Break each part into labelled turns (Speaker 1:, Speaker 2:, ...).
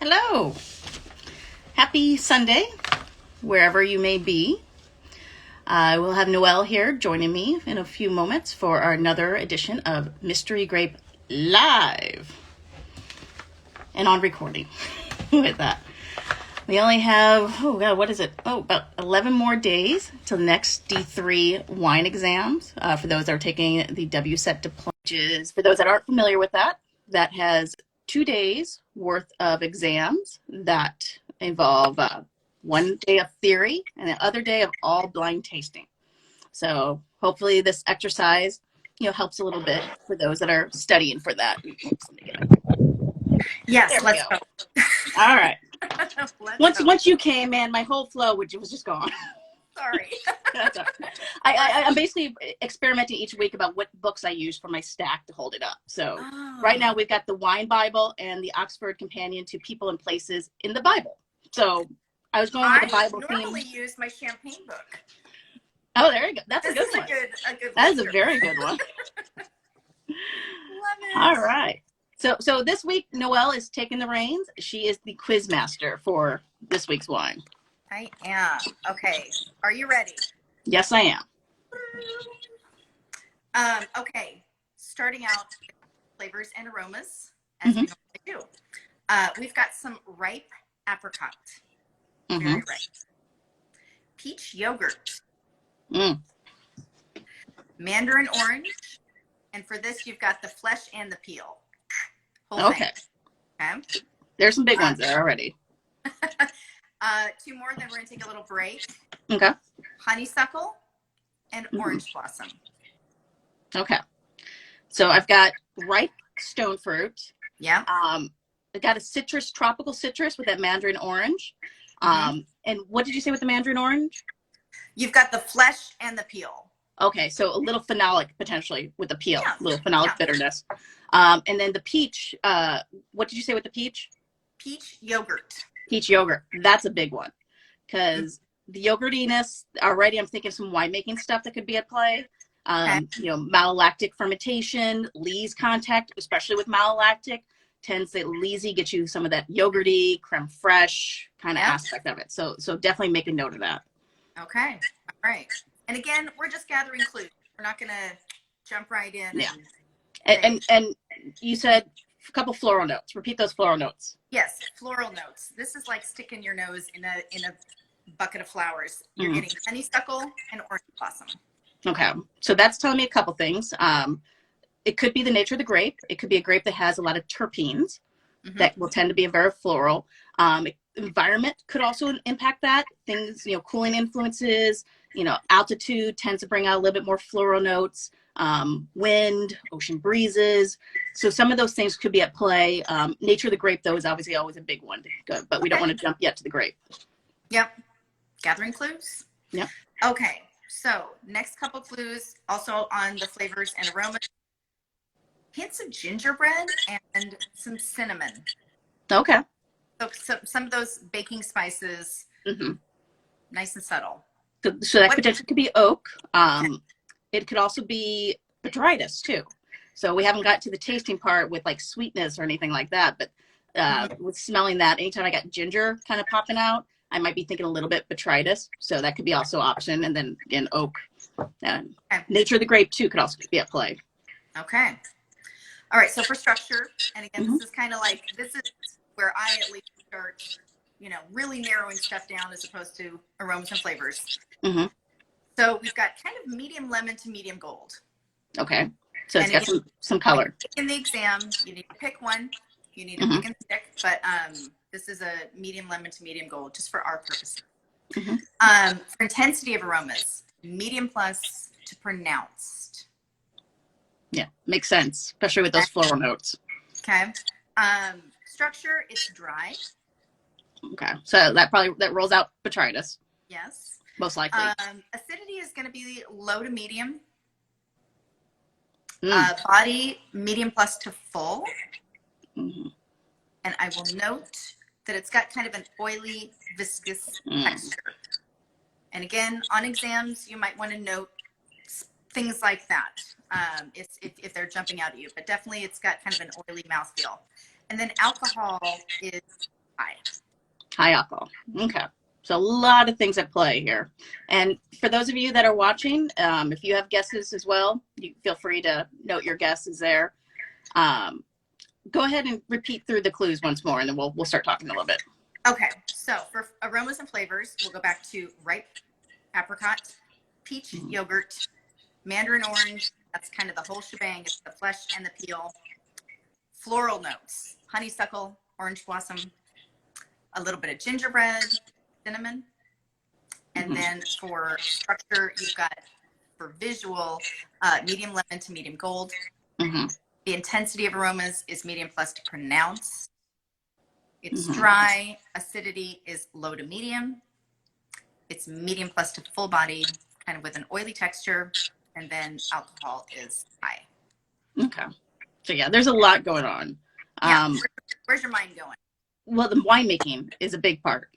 Speaker 1: Hello. Happy Sunday, wherever you may be. I will have Noelle here joining me in a few moments for another edition of Mystery Grape Live and on recording with that. We only have, what is it? About 11 more days till the next D3 wine exams. For those that are taking the WSET diploma. For those that aren't familiar with that, that has 2 days worth of exams that involve 1 day of theory and the other day of all blind tasting. So hopefully this exercise, helps a little bit for those that are studying for that.
Speaker 2: Yes, let's go.
Speaker 1: All right. Once you came, man, my whole flow was just gone.
Speaker 2: Sorry.
Speaker 1: That's all right. I'm basically experimenting each week about what books I use for my stack to hold it up. So right now we've got the Wine Bible and the Oxford Companion to People and Places in the Bible. So I was going with the Bible theme.
Speaker 2: I normally use my champagne book.
Speaker 1: Oh, there you go. That's a good one. That is a very good one.
Speaker 2: Love it.
Speaker 1: All right. So this week, Noelle is taking the reins. She is the quiz master for this week's wine.
Speaker 2: I am. Okay. Are you ready?
Speaker 1: Yes, I am.
Speaker 2: Okay. Starting out flavors and aromas, as we normally do. We've got some ripe apricot. Very ripe. Peach yogurt. Mandarin orange. And for this, you've got the flesh and the peel.
Speaker 1: Okay. There's some big ones there already.
Speaker 2: 2 more, then we're going to take a little break.
Speaker 1: Okay.
Speaker 2: Honeysuckle and orange blossom.
Speaker 1: Okay. So I've got ripe stone fruit.
Speaker 2: Yeah.
Speaker 1: I got a tropical citrus with that mandarin orange. And what did you say with the mandarin orange?
Speaker 2: You've got the flesh and the peel.
Speaker 1: Okay, so a little phenolic potentially with the peel, a little phenolic bitterness. And then the peach, what did you say with the peach?
Speaker 2: Peach yogurt.
Speaker 1: Peach yogurt. That's a big one because the yogurtiness, already I'm thinking some winemaking stuff that could be at play. Malolactic fermentation, lees contact, especially with malolactic, tends to leesy get you some of that yogurty, creme fraiche kind of aspect of it. So definitely make a note of that.
Speaker 2: Okay. All right. And again, we're just gathering clues. We're not going to jump right in.
Speaker 1: Yeah. And you said a couple floral notes. Repeat those floral notes.
Speaker 2: Yes, floral notes. This is like sticking your nose in a bucket of flowers. You're getting honeysuckle and orange blossom. Okay.
Speaker 1: So that's telling me a couple things. It could be the nature of the grape. It could be a grape that has a lot of terpenes that will tend to be very floral. Environment could also impact that. Things, cooling influences, altitude tends to bring out a little bit more floral notes. Wind, ocean breezes. So some of those things could be at play. Nature of the grape, though, is obviously always a big one. But we don't want to jump yet to the grape.
Speaker 2: Yep. Gathering clues?
Speaker 1: Yep.
Speaker 2: Okay. So next couple clues, also on the flavors and aromas. Hints of gingerbread and some cinnamon.
Speaker 1: Okay.
Speaker 2: So some of those baking spices, nice and subtle.
Speaker 1: So that potentially could be oak. It could also be botrytis too. So we haven't got to the tasting part with like sweetness or anything like that. But with smelling that, anytime I got ginger kind of popping out, I might be thinking a little bit botrytis. So that could be also an option. And then again, oak. Nature of the grape too could also be at play.
Speaker 2: Okay. All right. So for structure, and again, this is kind of like, this is where I at least start, really narrowing stuff down as opposed to aromas and flavors. So we've got kind of medium lemon to medium gold.
Speaker 1: Okay. So it's got some color.
Speaker 2: In the exam, you need to pick one. You need to pick and stick. But this is a medium lemon to medium gold, just for our purposes. For intensity of aromas, medium plus to pronounced.
Speaker 1: Yeah, makes sense, especially with those floral notes.
Speaker 2: Okay. Structure, it's dry.
Speaker 1: Okay. So that rolls out botrytis.
Speaker 2: Yes.
Speaker 1: Most likely.
Speaker 2: Acidity is going to be low to medium. Body, medium plus to full. And I will note that it's got kind of an oily, viscous texture. And again, on exams, you might want to note things like that if they're jumping out at you. But definitely it's got kind of an oily mouthfeel. And then alcohol is high.
Speaker 1: High alcohol. Okay. So a lot of things at play here. And for those of you that are watching, if you have guesses as well, you feel free to note your guesses there. Go ahead and repeat through the clues once more, and then we'll start talking a little bit.
Speaker 2: Okay. So for aromas and flavors, we'll go back to ripe apricot, peach yogurt, mandarin orange. That's kind of the whole shebang. It's the flesh and the peel. Floral notes, honeysuckle, orange blossom, a little bit of gingerbread, cinnamon. And then for structure, you've got for visual, medium lemon to medium gold. The intensity of aromas is medium plus to pronounced. It's dry. Acidity is low to medium. It's medium plus to full body, kind of with an oily texture. And then alcohol is high.
Speaker 1: Okay. So yeah, there's a lot going on.
Speaker 2: Yeah. Where's your mind going?
Speaker 1: Well, the winemaking is a big part.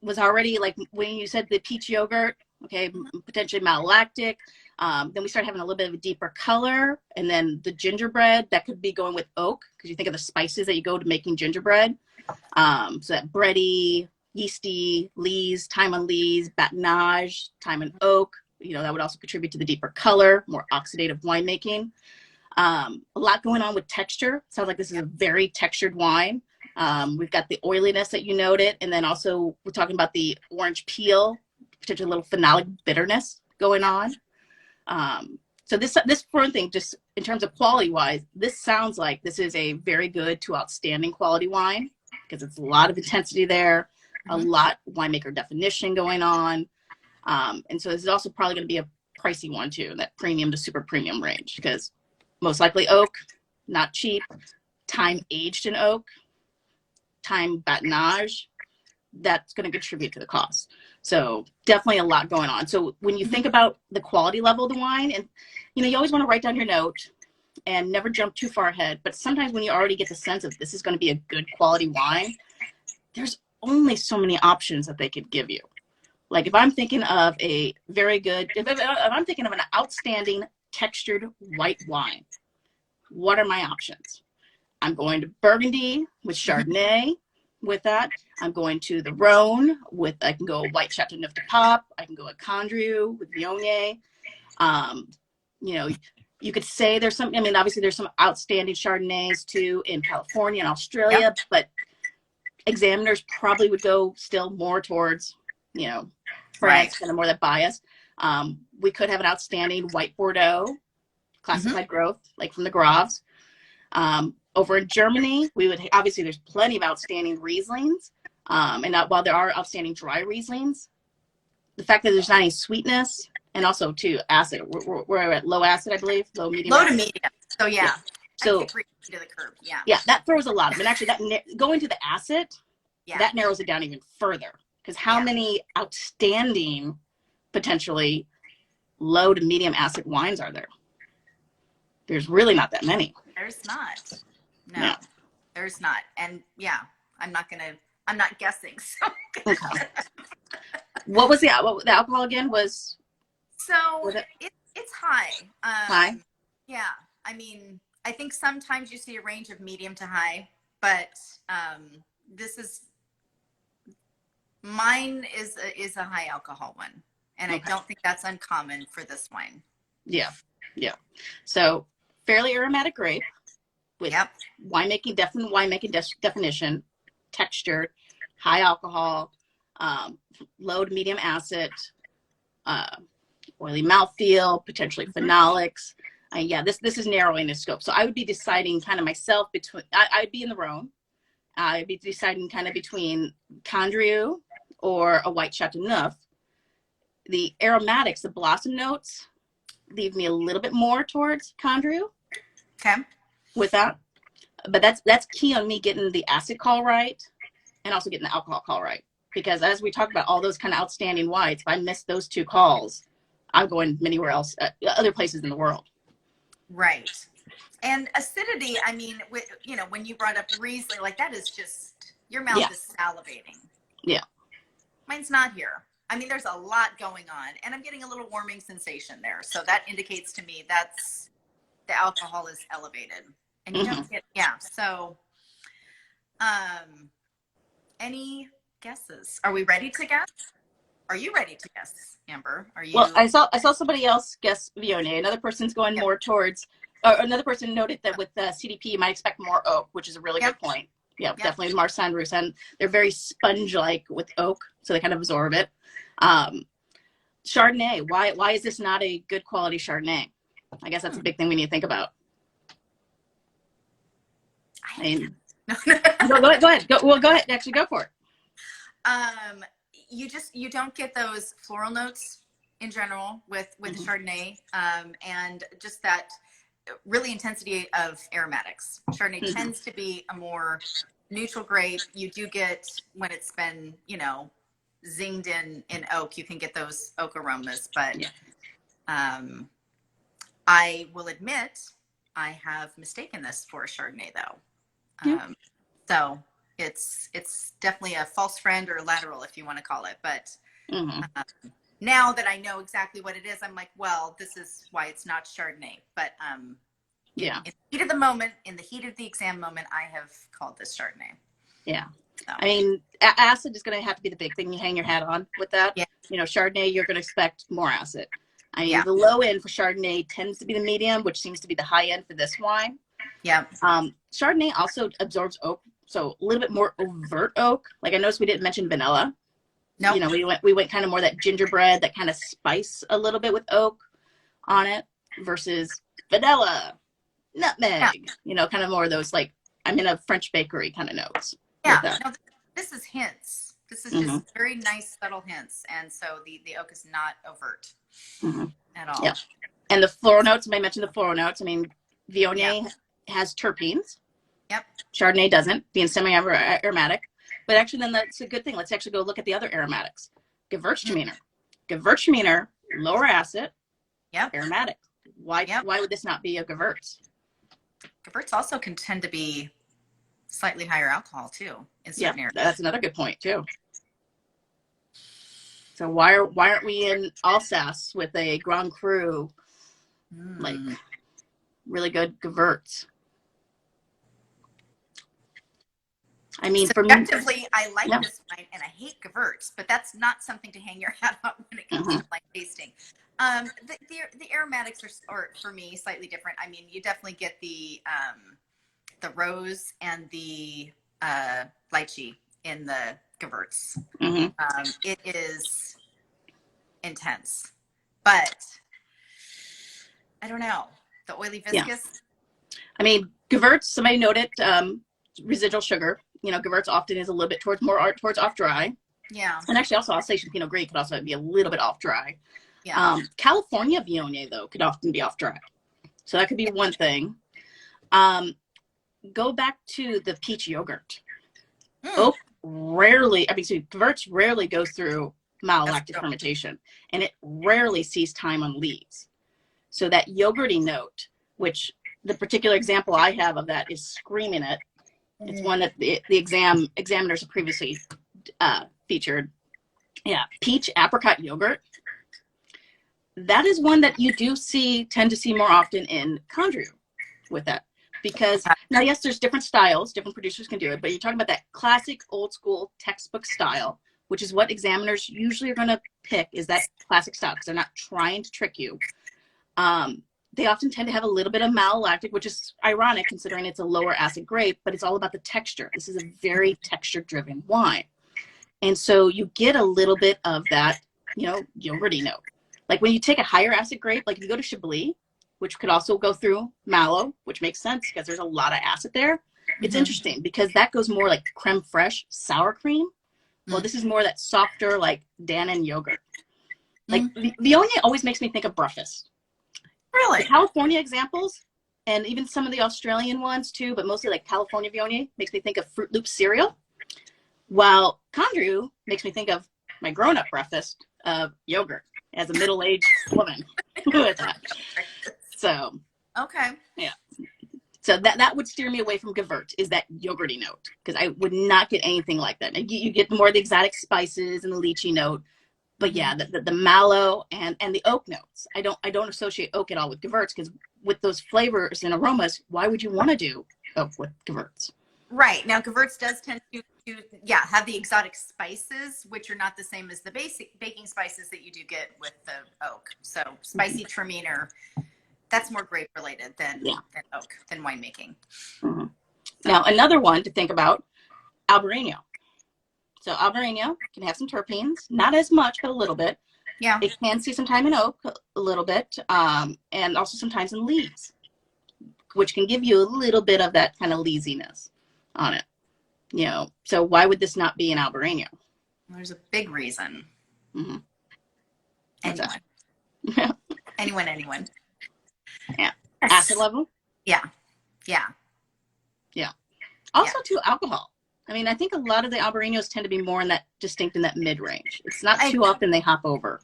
Speaker 1: Was already like when you said the peach yogurt, okay, potentially malolactic. Then we start having a little bit of a deeper color. And then the gingerbread, that could be going with oak, because you think of the spices that you go to making gingerbread. So that bready, yeasty, lees, thyme on lees, batonnage, thyme and oak, that would also contribute to the deeper color, more oxidative winemaking. A lot going on with texture. Sounds like this is a very textured wine. We've got the oiliness that you noted, and then also we're talking about the orange peel, potentially a little phenolic bitterness going on. So this for one thing, just in terms of quality wise, this sounds like this is a very good to outstanding quality wine, because it's a lot of intensity there, a lot winemaker definition going on. And so this is also probably going to be a pricey one too, that premium to super premium range, because most likely oak, not cheap, time aged in oak, time batonnage, that's going to contribute to the cost. So definitely a lot going on. So when you think about the quality level of the wine, and you always want to write down your note and never jump too far ahead. But sometimes when you already get the sense of this is going to be a good quality wine, there's only so many options that they could give you. Like if I'm thinking of a very good, if I'm thinking of an outstanding textured white wine, what are my options? I'm going to Burgundy with Chardonnay with that. I'm going to the Rhone with, I can go white Chateauneuf de Pape. I can go a Condrieu with Viognier. You could say there's some, obviously there's some outstanding Chardonnays too in California and Australia, but examiners probably would go still more towards, France, kind of more that bias. We could have an outstanding white Bordeaux, classified growth, like from the Graves. Over in Germany, we would obviously there's plenty of outstanding Rieslings, and while there are outstanding dry Rieslings, the fact that there's not any sweetness, and also too acid. We're at low acid, I believe, low to medium.
Speaker 2: So yeah.
Speaker 1: So
Speaker 2: to the curb.
Speaker 1: Yeah, that throws a lot. Actually, that going to the acid, that narrows it down even further, because how many outstanding, potentially low to medium acid wines are there? There's really not that many.
Speaker 2: There's not. No, there's not. And I'm not guessing. So.
Speaker 1: Okay. What was the alcohol again?
Speaker 2: It's high.
Speaker 1: High?
Speaker 2: Yeah. I think sometimes you see a range of medium to high, but mine is a high alcohol one. And I don't think that's uncommon for this wine.
Speaker 1: Yeah. So fairly aromatic grape with winemaking definition, textured, high alcohol, low to medium acid, oily mouthfeel, potentially phenolics. This is narrowing the scope. So I would be deciding kind of myself between, I'd be in the Rhone. I'd be deciding kind of between Condrieu or a white Chateauneuf. The aromatics, the blossom notes, leave me a little bit more towards Condrieu.
Speaker 2: Okay.
Speaker 1: With that. But that's key on me getting the acid call right and also getting the alcohol call right. Because as we talked about all those kind of outstanding whites, if I miss those two calls, I'm going anywhere else, other places in the world.
Speaker 2: Right. And acidity, when you brought up Riesling, like that is just, your mouth is salivating.
Speaker 1: Yeah.
Speaker 2: Mine's not here. There's a lot going on, and I'm getting a little warming sensation there. So that indicates to me that's the alcohol is elevated, and you don't get, so, Any guesses? Are we ready to guess? Are you ready to guess, Amber? Are you?
Speaker 1: Well, I saw somebody else guess Viognier. Another person's going more towards, another person noted that with the CDP, you might expect more oak, which is a really good point. Yeah, definitely Marsanne Roussanne. They're very sponge-like with oak, so they kind of absorb it. Chardonnay. Why is this not a good quality Chardonnay? I guess that's a big thing we need to think about. I mean, go ahead. Go ahead. Actually, go for it.
Speaker 2: You don't get those floral notes in general with the Chardonnay, and just that really intensity of aromatics. Chardonnay tends to be a more neutral grape. You do get, when it's been, you know, zinged in oak, you can get those oak aromas, but I will admit I have mistaken this for a Chardonnay though. So it's definitely a false friend or a lateral, if you want to call it. But now that I know exactly what it is, I'm like, well, this is why it's not Chardonnay. But in the heat of the moment, in the heat of the exam moment, I have called this Chardonnay.
Speaker 1: Yeah. So. I mean, acid is going to have to be the big thing you hang your hat on with that. Yeah. You know, Chardonnay, you're going to expect more acid. I mean, the low end for Chardonnay tends to be the medium, which seems to be the high end for this wine. Yeah. Chardonnay also absorbs oak, so a little bit more overt oak. Like I noticed we didn't mention vanilla. No. You know, we went kind of more that gingerbread, that kind of spice a little bit with oak on it versus vanilla, nutmeg. You know, kind of more of those like I'm in a French bakery kind of notes.
Speaker 2: Yeah. No, this is hints. This is just very nice, subtle hints, and so the oak is not overt at all.
Speaker 1: Yeah. And the floral notes. I mentioned the floral notes. I mean, Viognier has terpenes. Yep. Chardonnay doesn't, being semi-aromatic. But actually, then that's a good thing. Let's actually go look at the other aromatics. Gewürztraminer. Gewürztraminer, lower acid, aromatic. Why would this not be a Gewürz?
Speaker 2: Gewürz also can tend to be slightly higher alcohol, too, in certain areas.
Speaker 1: That's another good point, too. So why aren't we in Alsace with a Grand Cru, like, really good Gewürz? I mean,
Speaker 2: subjectively, I like this wine and I hate Gewürz, but that's not something to hang your hat on when it comes to like tasting. The aromatics are for me slightly different. I mean, you definitely get the rose and the lychee in the Gewürz. It is intense, but I don't know, the oily viscous.
Speaker 1: I mean, Gewürz. Somebody noted residual sugar. You know, Gewürz often is a little bit towards off dry. Yeah. And actually, also Alsatian Pinot Gris could also be a little bit off dry. Yeah. California Viognier though could often be off dry, so that could be one thing. Go back to the peach yogurt. Oak rarely, Gewürz rarely goes through malolactic fermentation, and it rarely sees time on leaves. So that yogurty note, which the particular example I have of that is screaming it. It's one that the examiners have previously featured. Yeah, peach apricot yogurt. That is one that you do tend to see more often in Condrieu with that. Because now, yes, there's different styles, different producers can do it, but you're talking about that classic old school textbook style, which is what examiners usually are going to pick, is that classic style, because they're not trying to trick you. They often tend to have a little bit of malolactic, which is ironic considering it's a lower acid grape, but it's all about the texture. This is a very texture-driven wine. And so you get a little bit of that, you know, yogurty note. Like when you take a higher acid grape, like if you go to Chablis, which could also go through malo, which makes sense because there's a lot of acid there. It's interesting because that goes more like creme fraiche, sour cream. Well, this is more that softer, like Dannon yogurt. Like Viognier always makes me think of breakfast. Really? The California examples, and even some of the Australian ones too, but mostly like California Viognier makes me think of Fruit Loop cereal. While Condrieu makes me think of my grown-up breakfast of yogurt as a middle-aged woman with that. So, yeah. So that would steer me away from Gewürz, is that yogurty note, because I would not get anything like that. You get more of the exotic spices and the lychee note, but yeah, the mallow and the oak notes. I don't associate oak at all with Gewürz, because with those flavors and aromas, why would you want to do oak with Gewürz?
Speaker 2: Right. Now, Gewürz does tend to to, yeah, have the exotic spices, which are not the same as the basic baking spices that you do get with the oak. So spicy traminer, that's more grape related than oak, than winemaking.
Speaker 1: Mm-hmm. So. Now, another one to think about, Albarino. So Albarino can have some terpenes, not as much, but a little bit.
Speaker 2: Yeah.
Speaker 1: It can see some time in oak, a little bit, and also sometimes in lees, which can give you a little bit of that kind of leesiness on it. You know, so why would this not be an Albarino?
Speaker 2: There's a big reason.
Speaker 1: Mm-hmm.
Speaker 2: Anyone.
Speaker 1: Yeah. Acid level?
Speaker 2: Yeah.
Speaker 1: Also, too, alcohol. I mean, I think a lot of the Albarinos tend to be more in that distinct in that mid-range. It's not too often they hop over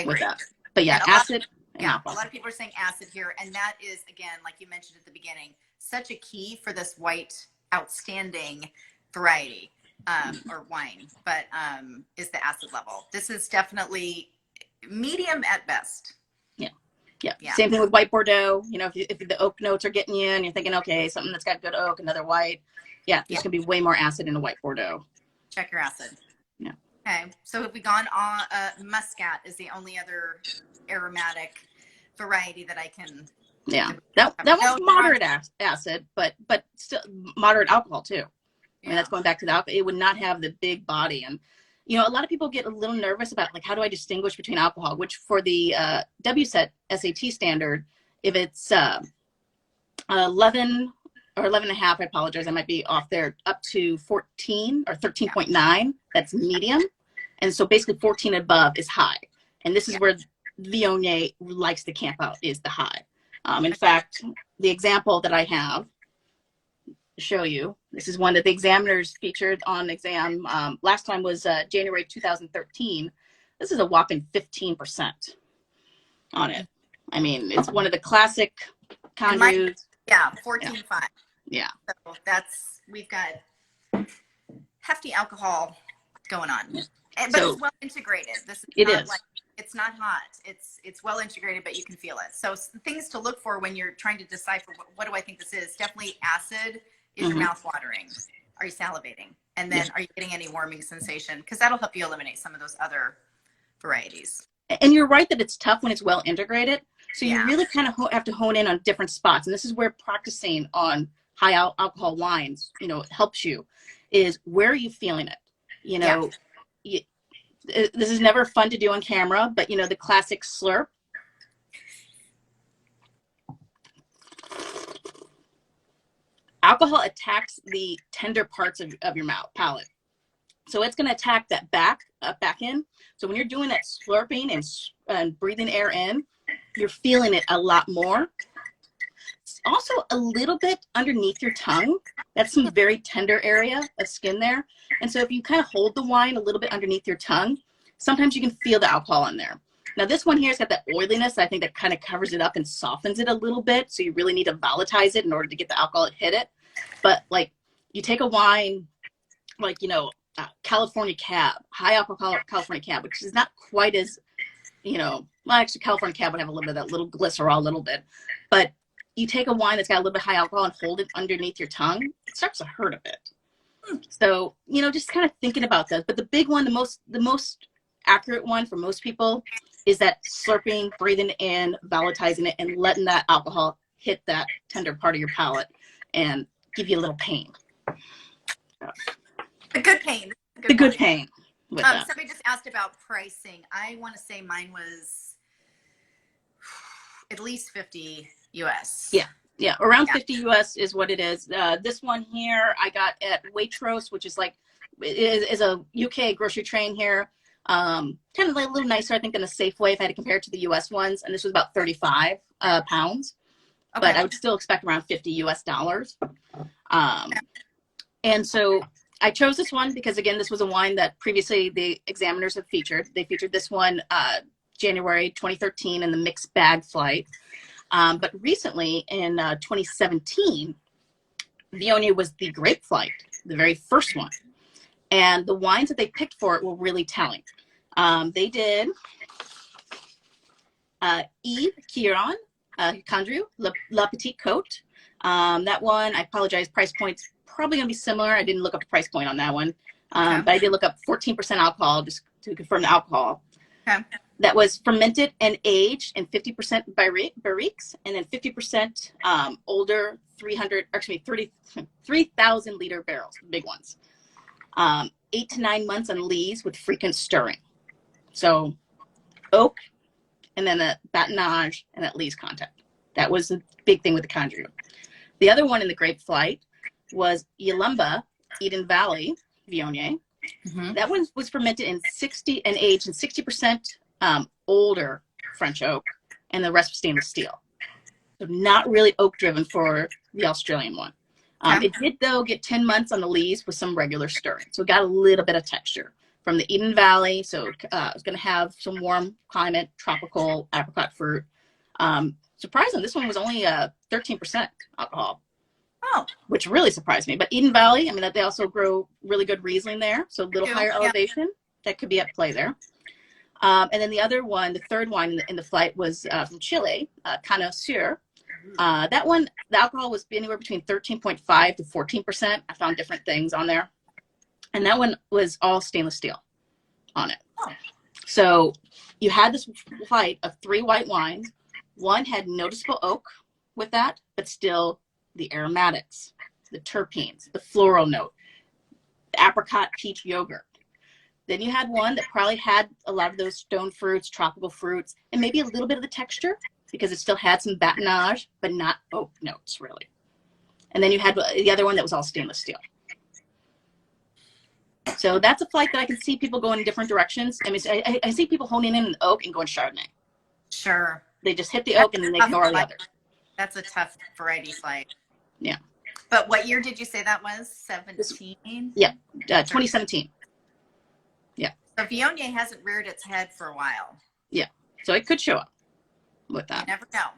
Speaker 1: with that. But yeah, acid and alcohol.
Speaker 2: A lot of people are saying acid here, and that is, again, like you mentioned at the beginning, such a key for this white outstanding variety or wine, but is the acid level. This is definitely medium at best.
Speaker 1: Yeah. Same thing with white Bordeaux. You know, if the oak notes are getting you and you're thinking, okay, something that's got good oak, another white. Yeah, there's going to be way more acid in a white Bordeaux.
Speaker 2: Check your acid.
Speaker 1: Yeah.
Speaker 2: Okay. So have we gone on? Muscat is the only other aromatic variety that I can.
Speaker 1: Yeah. That one's moderate acid, but still moderate alcohol too. I mean, that's going back to the alcohol. It would not have the big body. And, you know, a lot of people get a little nervous about, like, how do I distinguish between alcohol, which for the WSET SAT standard, if it's 11 or 11 and a half, I apologize, I might be off there, up to 14 or 13.9, that's medium. And so basically 14 above is high. And this is where Viognier likes to camp out, is the high. In fact, the example that I have to show you, this is one that the examiners featured on exam. Last time was January 2013. This is a whopping 15% on it. I mean, it's one of the classic Condrus.
Speaker 2: 14.5.
Speaker 1: Yeah.
Speaker 2: So we've got hefty alcohol going on. But it's well integrated. It's not hot. It's well integrated, but you can feel it. So things to look for when you're trying to decipher what do I think this is. Definitely acid. Is your mouth watering? Are you salivating? And then are you getting any warming sensation? Because that'll help you eliminate some of those other varieties.
Speaker 1: And you're right that it's tough when it's well integrated. So you really kind of have to hone in on different spots. And this is where practicing on high alcohol wines, you know, helps you, is where are you feeling it? You know, this is never fun to do on camera, but, you know, the classic slurp. Alcohol attacks the tender parts of your palate. So it's going to attack that back end. So when you're doing that slurping and breathing air in, you're feeling it a lot more. It's also a little bit underneath your tongue. That's some very tender area of skin there. And so if you kind of hold the wine a little bit underneath your tongue, sometimes you can feel the alcohol in there. Now this one here has got that oiliness. I think that kind of covers it up and softens it a little bit. So you really need to volatilize it in order to get the alcohol to hit it. But like you take a wine, like, you know, California Cab, high alcohol California Cab, which is not quite as, you know, well, actually California Cab would have a little bit of that little glycerol, a little bit. But you take a wine that's got a little bit high alcohol and hold it underneath your tongue, it starts to hurt a bit. So, you know, just kind of thinking about that. But the big one, the most accurate one for most people is that slurping, breathing in, volatilizing it, and letting that alcohol hit that tender part of your palate and give you a little pain.
Speaker 2: A good pain.
Speaker 1: The good pain.
Speaker 2: Somebody just asked about pricing. I want to say mine was at least 50 US.
Speaker 1: Yeah, around 50 US is what it is. This one here I got at Waitrose, which is like is a UK grocery chain here. Kind of like a little nicer, I think, than a Safeway if I had to compare it to the US ones. And this was about 35 pounds. Okay. But I would still expect around 50 US dollars. And so I chose this one because, again, this was a wine that previously the examiners have featured. They featured this one January 2013 in the mixed bag flight. But recently in 2017, Viognier was the grape flight, the very first one. And the wines that they picked for it were really telling. They did Yves Chiron, Condrieu, La Petite Côte. That one, I apologize, price point's probably going to be similar. I didn't look up the price point on that one. But I did look up 14% alcohol just to confirm the alcohol.
Speaker 2: Okay.
Speaker 1: That was fermented and aged in 50% barriques, and then 50% older 3,000 liter barrels, big ones. 8 to 9 months on lees with frequent stirring. So oak, and then the batonnage and that lees content. That was the big thing with the Condrieu. The other one in the grape flight was Yalumba, Eden Valley Viognier. Mm-hmm. That one was fermented in 60 and aged in 60% older French oak, and the rest was stainless steel. So not really oak driven for the Australian one. It did, though, get 10 months on the lees with some regular stirring. So it got a little bit of texture from the Eden Valley. So it's going to have some warm climate, tropical apricot fruit. Surprisingly, this one was only 13% alcohol. Oh, which really surprised me. But Eden Valley, I mean, they also grow really good Riesling there. So a little higher elevation. That could be at play there. And then the other one, the third wine in the flight was from Chile, Connoisseur. That one, the alcohol was anywhere between 13.5 to 14%. I found different things on there. And that one was all stainless steel on it. Oh. So you had this flight of 3 white wines. One had noticeable oak with that, but still the aromatics, the terpenes, the floral note, the apricot peach yogurt. Then you had one that probably had a lot of those stone fruits, tropical fruits, and maybe a little bit of the texture because it still had some batonnage, but not oak notes really. And then you had the other one that was all stainless steel. So that's a flight that I can see people going in different directions. I mean, I see people honing in oak and going Chardonnay.
Speaker 2: Sure.
Speaker 1: They just hit the oak and then they ignore the other.
Speaker 2: That's a tough variety flight.
Speaker 1: Yeah.
Speaker 2: But what year did you say that was? 17?
Speaker 1: Yeah, 2017. Yeah.
Speaker 2: So Viognier hasn't reared its head for a while.
Speaker 1: Yeah. So it could show up with that.
Speaker 2: You never know.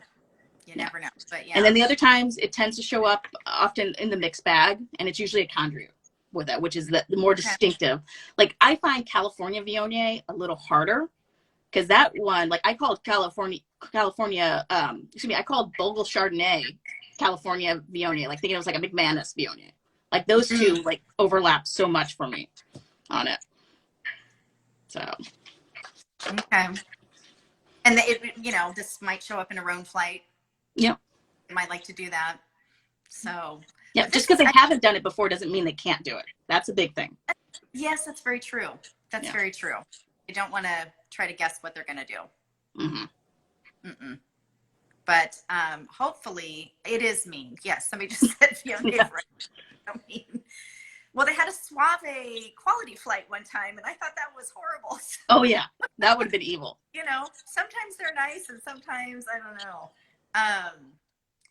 Speaker 2: You never know. But yeah.
Speaker 1: And then the other times it tends to show up often in the mixed bag, and it's usually a Condrieu with that, which is the more distinctive. Like I find California Viognier a little harder because that one, like I called I called Bogle Chardonnay California Viognier, like thinking it was like a McManus Viognier. Like those two like overlap so much for me on it. So.
Speaker 2: Okay. And this might show up in a Rhone flight.
Speaker 1: Yep.
Speaker 2: They might like to do that. So.
Speaker 1: Yeah, just because they haven't done it before doesn't mean they can't do it. That's a big thing.
Speaker 2: Yes, that's very true. That's very true. You don't want to try to guess what they're going to do. Mm-hmm. Mm-mm. But hopefully it is mean. Yes, somebody just said Viognier. Mean. Well, they had a Suave quality flight one time, and I thought that was horrible.
Speaker 1: Oh, yeah. That would have been evil.
Speaker 2: Sometimes they're nice, and sometimes, I don't know.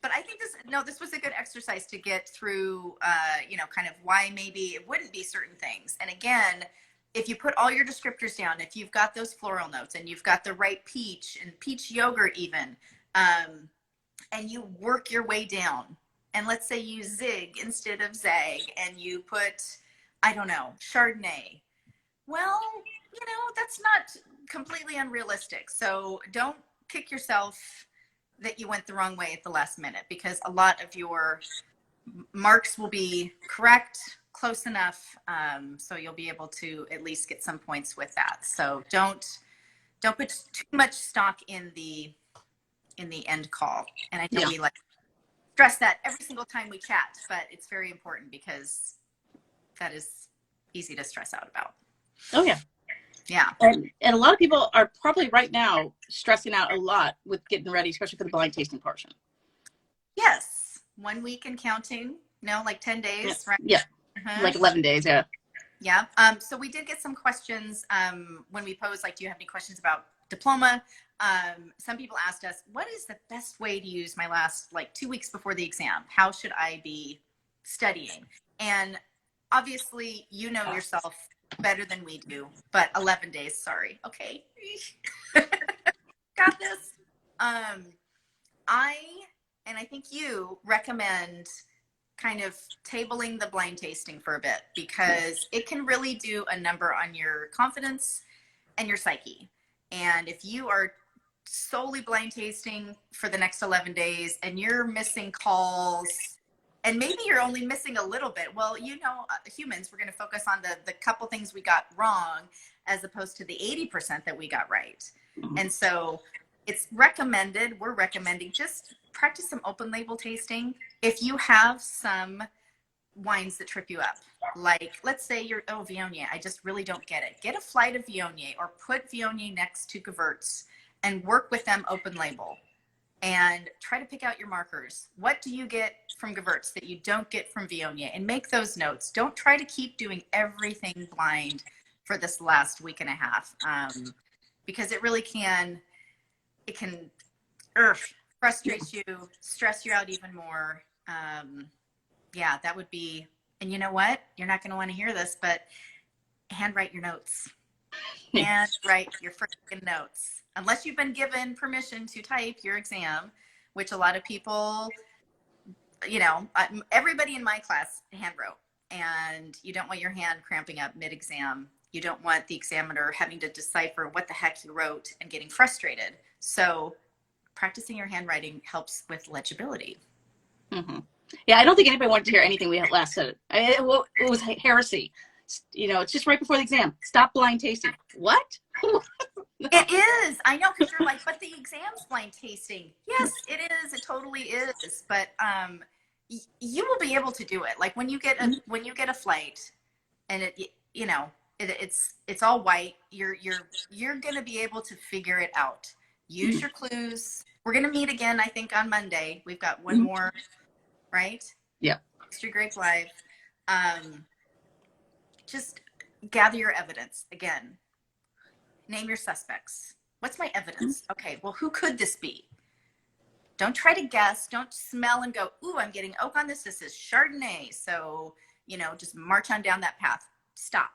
Speaker 2: But I think this was a good exercise to get through, kind of why maybe it wouldn't be certain things. And again, if you put all your descriptors down, if you've got those floral notes and you've got the right peach and peach yogurt even, and you work your way down, and let's say you zig instead of zag, and you put, I don't know, Chardonnay. Well, that's not completely unrealistic. So don't kick yourself that you went the wrong way at the last minute, because a lot of your marks will be correct, close enough, so you'll be able to at least get some points with that. So don't put too much stock in the end call. And I know we stress that every single time we chat, but it's very important because that is easy to stress out about.
Speaker 1: Oh yeah.
Speaker 2: Yeah.
Speaker 1: And a lot of people are probably right now stressing out a lot with getting ready, especially for the blind tasting portion.
Speaker 2: Yes. 1 week and counting, like 10 days, right?
Speaker 1: Yeah. Like 11 days. Yeah.
Speaker 2: Yeah. So we did get some questions when we posed, do you have any questions about diploma? Some people asked us, what is the best way to use my last 2 weeks before the exam? How should I be studying? And obviously, yourself better than we do, but 11 days, sorry. Okay. Got this. I think you recommend kind of tabling the blind tasting for a bit, because it can really do a number on your confidence and your psyche. And if you are solely blind tasting for the next 11 days and you're missing calls And maybe you're only missing a little bit. Well, humans, we're going to focus on the couple things we got wrong as opposed to the 80% that we got right.
Speaker 1: Mm-hmm.
Speaker 2: And so it's recommended, we're recommending just practice some open label tasting. If you have some wines that trip you up, like let's say you're, Viognier, I just really don't get it. Get a flight of Viognier or put Viognier next to Gewurz and work with them open label. And try to pick out your markers. What do you get from Gewurz that you don't get from Viognier? And make those notes. Don't try to keep doing everything blind for this last week and a half, because it really can frustrate you, stress you out even more. Yeah, that would be, and you know what? You're not going to want to hear this, but handwrite your notes. Handwrite your freaking notes. Unless you've been given permission to type your exam, which a lot of people, everybody in my class hand wrote, and you don't want your hand cramping up mid-exam. You don't want the examiner having to decipher what the heck you wrote and getting frustrated. So practicing your handwriting helps with legibility.
Speaker 1: Mm-hmm. Yeah, I don't think anybody wanted to hear anything we had last said. It was heresy. It's just right before the exam. Stop blind tasting. What?
Speaker 2: It is. I know, because you're like, but the exam's blind tasting. Yes, it is. It totally is. But you will be able to do it. Like when you get a flight, and it's all white. You're gonna be able to figure it out. Use your clues. We're gonna meet again, I think, on Monday. We've got one more, right?
Speaker 1: Yeah.
Speaker 2: Mystery Grape Live. Just gather your evidence again. Name your suspects. What's my evidence? Okay, well, who could this be? Don't try to guess. Don't smell and go, ooh, I'm getting oak on this. This is Chardonnay. So, just march on down that path. Stop.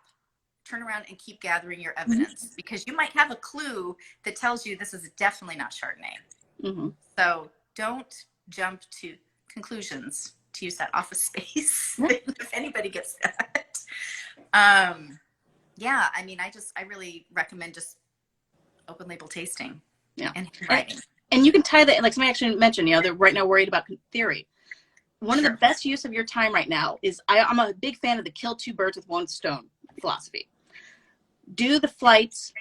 Speaker 2: Turn around and keep gathering your evidence, because you might have a clue that tells you this is definitely not Chardonnay. Mm-hmm. So don't jump to conclusions, to use that office space, if anybody gets that. Yeah, I mean, I really recommend just open label tasting.
Speaker 1: Yeah.
Speaker 2: And writing.
Speaker 1: And you can tie that, like somebody actually mentioned, they're right now worried about theory. One of the best use of your time right now is, I'm a big fan of the kill two birds with one stone philosophy. Do the flights,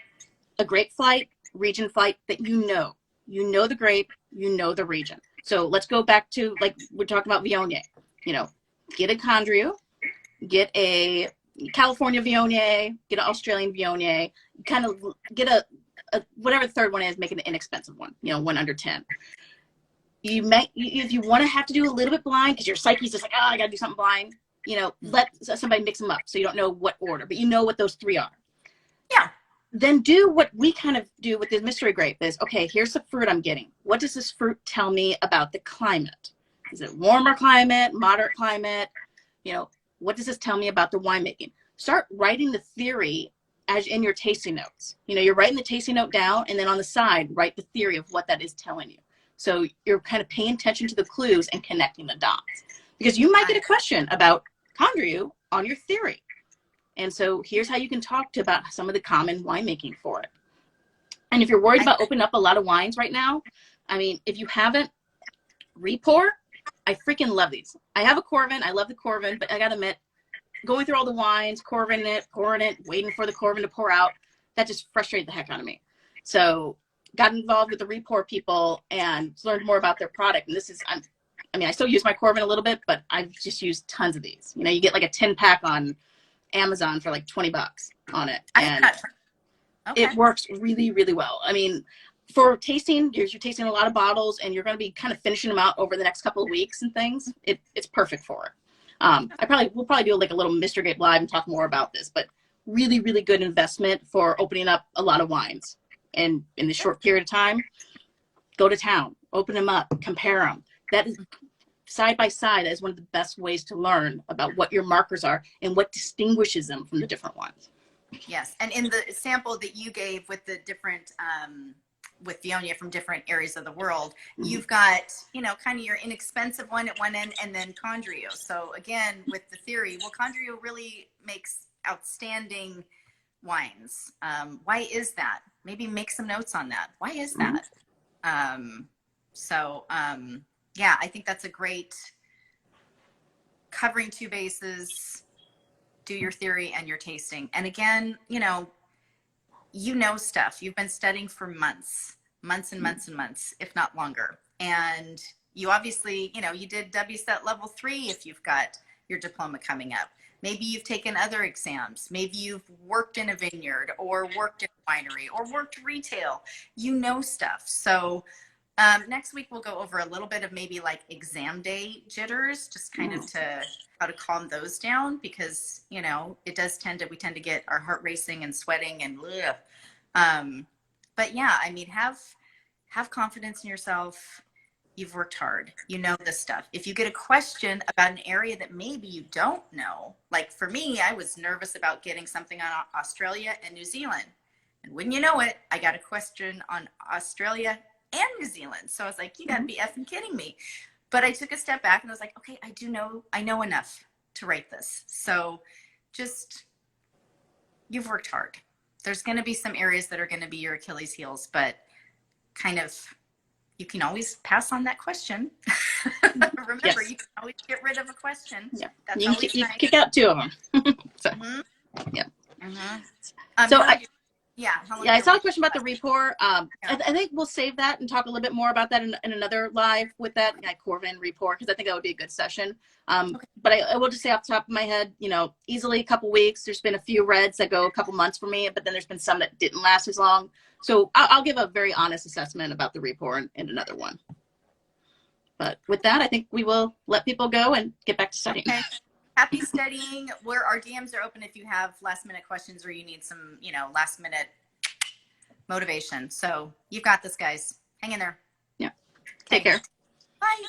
Speaker 1: a grape flight, region flight that you know the grape, the region. So let's go back to, like we're talking about Viognier, get a Condrieu, get a California Viognier, get an Australian Viognier, kind of get a whatever the third one is, make it an inexpensive one, one under 10. If you want to have to do a little bit blind, because your psyche's just like, I got to do something blind, let somebody mix them up so you don't know what order, but you know what those three are.
Speaker 2: Yeah.
Speaker 1: Then do what we kind of do with the mystery grape is, okay, here's the fruit I'm getting. What does this fruit tell me about the climate? Is it warmer climate, moderate climate? What does this tell me about the winemaking? Start writing the theory as in your tasting notes. You're writing the tasting note down, and then on the side, write the theory of what that is telling you. So you're kind of paying attention to the clues and connecting the dots. Because you might get a question about Condrieu on your theory. And so here's how you can talk about some of the common winemaking for it. And if you're worried about opening up a lot of wines right now, I mean, if you haven't, Repour, I freaking love these. I have a Corvin. I love the Corvin, but I got to admit, going through all the wines, Corvin it, pouring it, waiting for the Corvin to pour out, that just frustrated the heck out of me. So got involved with the Repour people and learned more about their product. And this is, I still use my Corvin a little bit, but I've just used tons of these. You get like a 10-pack on Amazon for like $20 on it. And it works really, really well. I mean, for tasting, you're tasting a lot of bottles and you're going to be kind of finishing them out over the next couple of weeks and things. It's perfect for it. We'll probably do like a little Mystery Grape Live and talk more about this, but really, really good investment for opening up a lot of wines. And in the short period of time, go to town, open them up, compare them. That is side by side is one of the best ways to learn about what your markers are and what distinguishes them from the different ones.
Speaker 2: Yes. And in the sample that you gave with the different, with Viognier from different areas of the world, you've got, kind of your inexpensive one at one end and then Condrieu. So again, with the theory, well, Condrieu really makes outstanding wines. Why is that? Maybe make some notes on that. Why is that? Yeah, I think that's a great covering two bases, do your theory and your tasting. And again, you know stuff. You've been studying for months and months and months, if not longer. And you obviously, you did WSET level 3 if you've got your diploma coming up. Maybe you've taken other exams. Maybe you've worked in a vineyard or worked in a winery or worked retail. You know stuff. So next week we'll go over a little bit of maybe like exam day jitters, just kind of to how to calm those down, because it does we tend to get our heart racing and sweating and but yeah, I mean, have confidence in yourself. You've worked hard. You know this stuff. If you get a question about an area that maybe you don't know, like for me, I was nervous about getting something on Australia and New Zealand. And wouldn't you know it, I got a question on Australia and New Zealand. So I was like, you gotta be effing kidding me. But I took a step back and I was like, okay, I know enough to write this. So just, you've worked hard. There's going to be some areas that are going to be your Achilles heels, but kind of, you can always pass on that question. Remember,
Speaker 1: yes.
Speaker 2: You can always get rid of a question.
Speaker 1: Yeah.
Speaker 2: That's
Speaker 1: you can kick out 2 of them. So, yeah.
Speaker 2: So
Speaker 1: I saw a question about the Repour. I think we'll save that and talk a little bit more about that in another live with that Corvin Repour, because I think that would be a good session. But I will just say off the top of my head, easily a couple weeks. There's been a few reds that go a couple months for me, but then there's been some that didn't last as long. So I'll give a very honest assessment about the Repour in another one. But with that, I think we will let people go and get back to studying.
Speaker 2: Okay. Happy studying. Where our DMs are open if you have last minute questions or you need some, last minute motivation. So you've got this, guys. Hang in there.
Speaker 1: Yeah. Take care.
Speaker 2: Bye.